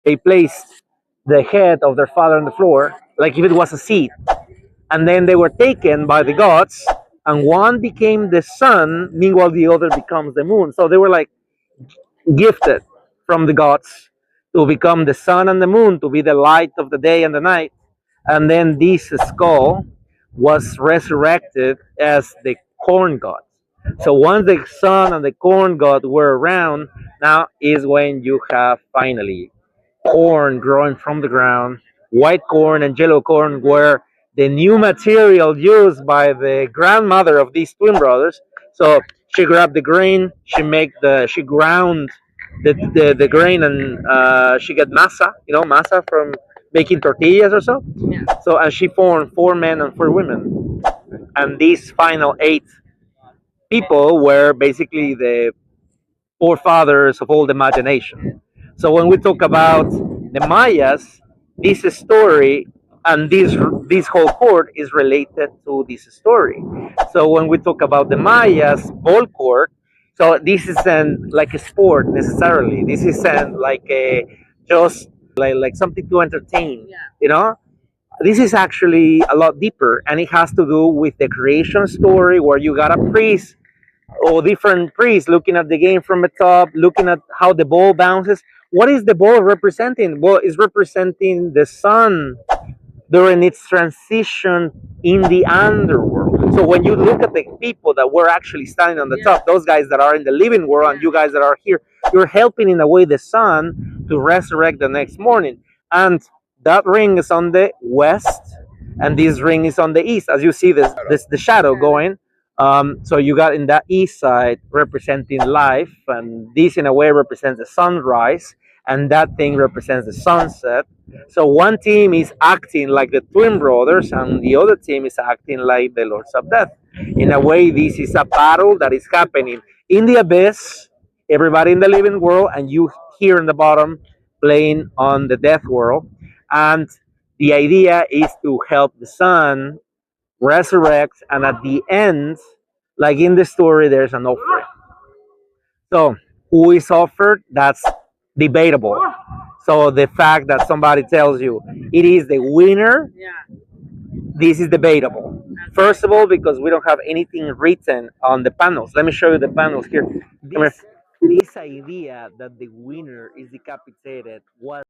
they placed the head of their father on the floor, like if it was a seat, and then they were taken by the gods, and one became the sun, meanwhile the other becomes the moon. So they were like gifted from the gods to become the sun and the moon, to be the light of the day and the night. And then this skull was resurrected as the corn god. So once the sun and the corn god were around, now is when you have finally corn growing from the ground. White corn and yellow corn were the new material used by the grandmother of these twin brothers. So she grabbed the grain, she ground the grain, and she got masa, masa from making tortillas or so. Yeah. So and she formed 4 men and 4 women, and these final 8 people were basically the forefathers of all the imagination. So when we talk about the Mayas, this story and this whole court is related to this story. So when we talk about the Mayas ball court, so this isn't like a sport necessarily. This isn't like a just like something to entertain. Yeah. This is actually a lot deeper, and it has to do with the creation story, where you got a priest or different priests looking at the game from the top, looking at how the ball bounces. What is the ball representing? Well, it's representing the sun during its transition in the underworld. So when you look at the people that were actually standing on the top, those guys that are in the living world and you guys that are here, you're helping in a way the sun to resurrect the next morning. And that ring is on the west, and this ring is on the east. As you see this the shadow going. So you got in that east side representing life, and this in a way represents the sunrise, and that thing represents the sunset. So one team is acting like the twin brothers, and the other team is acting like the lords of death. In a way, this is a battle that is happening in the abyss, everybody in the living world, and you here in the bottom playing on the death world. And the idea is to help the sun resurrect, and at the end, like in the story, there's an offering. So who is offered? That's debatable. So the fact that somebody tells you it is the winner, this is debatable. First of all, because we don't have anything written on the panels. Let me show you the panels here. This idea that the winner is decapitated was